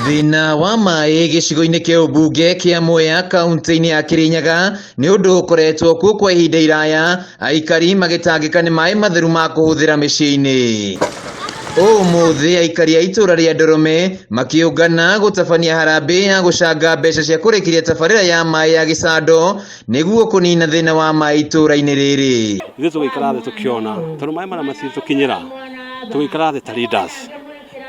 Thina wa maĩ gĩcigo-inĩ kĩa ũmbunge kĩa Mwea kaunti-inĩ ya Kirinyaga nĩ ũndũ ũkoretwo kuo kwa ihinda iraya, aikari magĩtangĩka nĩ maĩ matheru ma kũhũthĩra mĩciĩ-inĩ. Ũmũthĩ aikari a itũra rĩa Ndorome makĩũngana gũtabania harambĩ ya gũcanga mbeca cia kũrĩkĩria tabarĩra ya maĩ ya Gĩcando nĩguo kũnina thĩna wa maĩ itũra-inĩ rĩrĩ. Ithuĩ tũgĩikara thĩ tũkĩona tondũ maĩ marĩa matitũkinyĩra, tũgĩikara thĩ ta leaders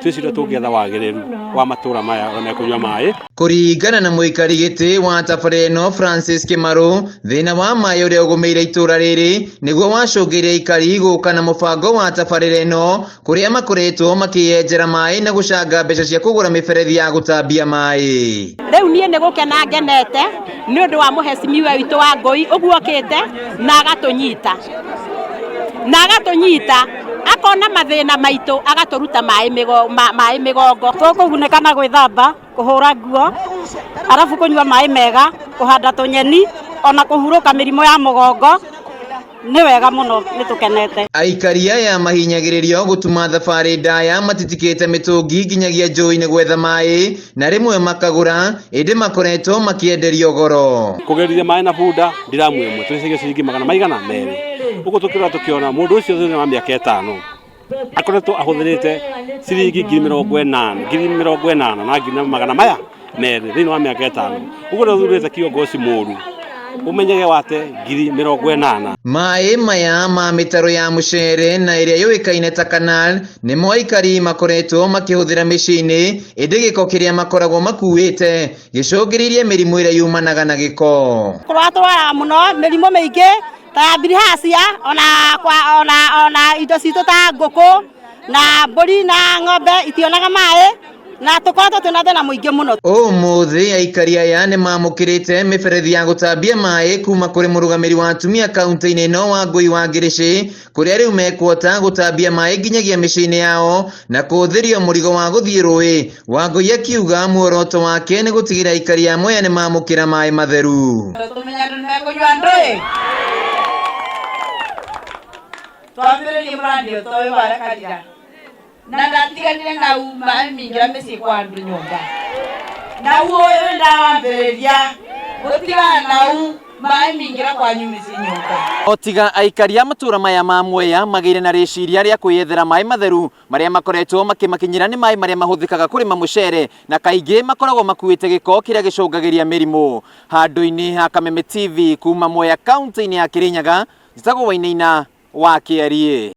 twĩcire tũngĩetha wagĩrĩru wa matũra maya arĩa mekũnyua maĩ. Kũringana na mũikari gĩtĩ wa tabarĩra ĩno Francis Kĩmarũ, thĩna wa maĩ ũrĩa ũgũmĩire itũra rĩrĩ nĩguo wacũngĩrĩirie aikari gũka na mũbango wa tabarĩra ĩno kũrĩa makoretwo makĩyenjera maĩ na gũcanga mbeca cia kũgũra mĩberethi ya gũtambia maĩ. Rĩu niĩ nĩ gũkena ngenete nĩ ũndũ wa mũhecimiwa witũ wa Ngũi ũguo okĩte na agatũnyita akona mathĩna maitũ agatũruta maĩ mĩgongo. Tũkũgunĩka na gwĩthamba, kũhũra nguo, arabu kũnyua maĩ mega, kũhanda tũnyeni, ona kũhurũka mĩrimũ ya mũgongo. Nĩ wega mũno, nĩ tũkenete. Aikari aya mahinyagĩrĩrio gũtuma thabarĩ ndaya matitikĩte mĩtũngi nginyagia njũĩ-inĩ gwetha maĩ, na rĩmwe makagũra ĩndĩ makoretwo makĩenderio goro. Kũgerithia maĩ na bunda ndiramu ĩmwe twĩcirie ciringi 200. Ũguo tũkiona mũndũ ũcio thĩinĩ wa mĩaka 5 akoretwo ahũthĩrĩte ciringi 80,000 na 200 thĩinĩ wa mĩaka 5. Ũguo nĩ ũthurĩte kiongoci mũru umenyege wate 80,000. Maĩ maya ma mĩtaro ya mũcere na ĩrĩa yũĩkaine ta canal nĩmo aikari makoretwo makĩhũthĩra mĩciĩ-inĩ, ĩndĩ gĩko kĩrĩa makoragwo makuĩte gĩcũngĩrĩirie mĩrimũ ĩrĩa yumanaga na gĩko. Kũratwara mũno mĩrimũ mĩingĩ ta bilharzia ona indo citũ ta ngũkũ na mbũri na ng'ombe itionaga maĩ na tũkoretwo twĩna thĩna mũingĩ mũno. Ũmũthĩ aikari aya nĩ mamũkĩrĩte mĩberethi ya gũtambia maĩ kuma kũrĩ mũrũgamĩrĩri wa atumia kaunti-inĩ ĩno wa Ngũi wa Ngĩrĩcĩ, kũrĩa rĩu mekuota gũtambia maĩ nginyagia mĩciĩ-inĩ yao na kũhũthĩrio mũrigo wa gũthiĩ rũĩ. Wangũi akiuga muoroto wake nĩ gũtigĩrĩra aikari a Mwea nĩ mamũkĩra maĩ matheru. Twambĩrĩrie mũrandi ũyũ wa Karira na ndatiganire nau maĩ mingira mĩciĩ kwa andũ nyũmba nau ũyũ ndawambĩrĩria gũtigana nau maĩ mingira kwanyu mĩciĩ nyũmba. Otiga aikari a matũra maya ma Mwea magĩire na rĩciria rĩa kwĩyethera maĩ matheru marĩa makoretwo makĩmakinyĩra nĩ maĩ marĩa mahũthĩkaga kũrĩma mũcere na kaingĩ makoragwo makuĩte gĩko kĩrĩa gĩcũngagĩria mĩrimũ. Handũ-inĩ ha Kameme TV kuma Mwea kaunti-inĩ ya Kirinyaga, njĩtagwo Wainaina wa Kĩarie.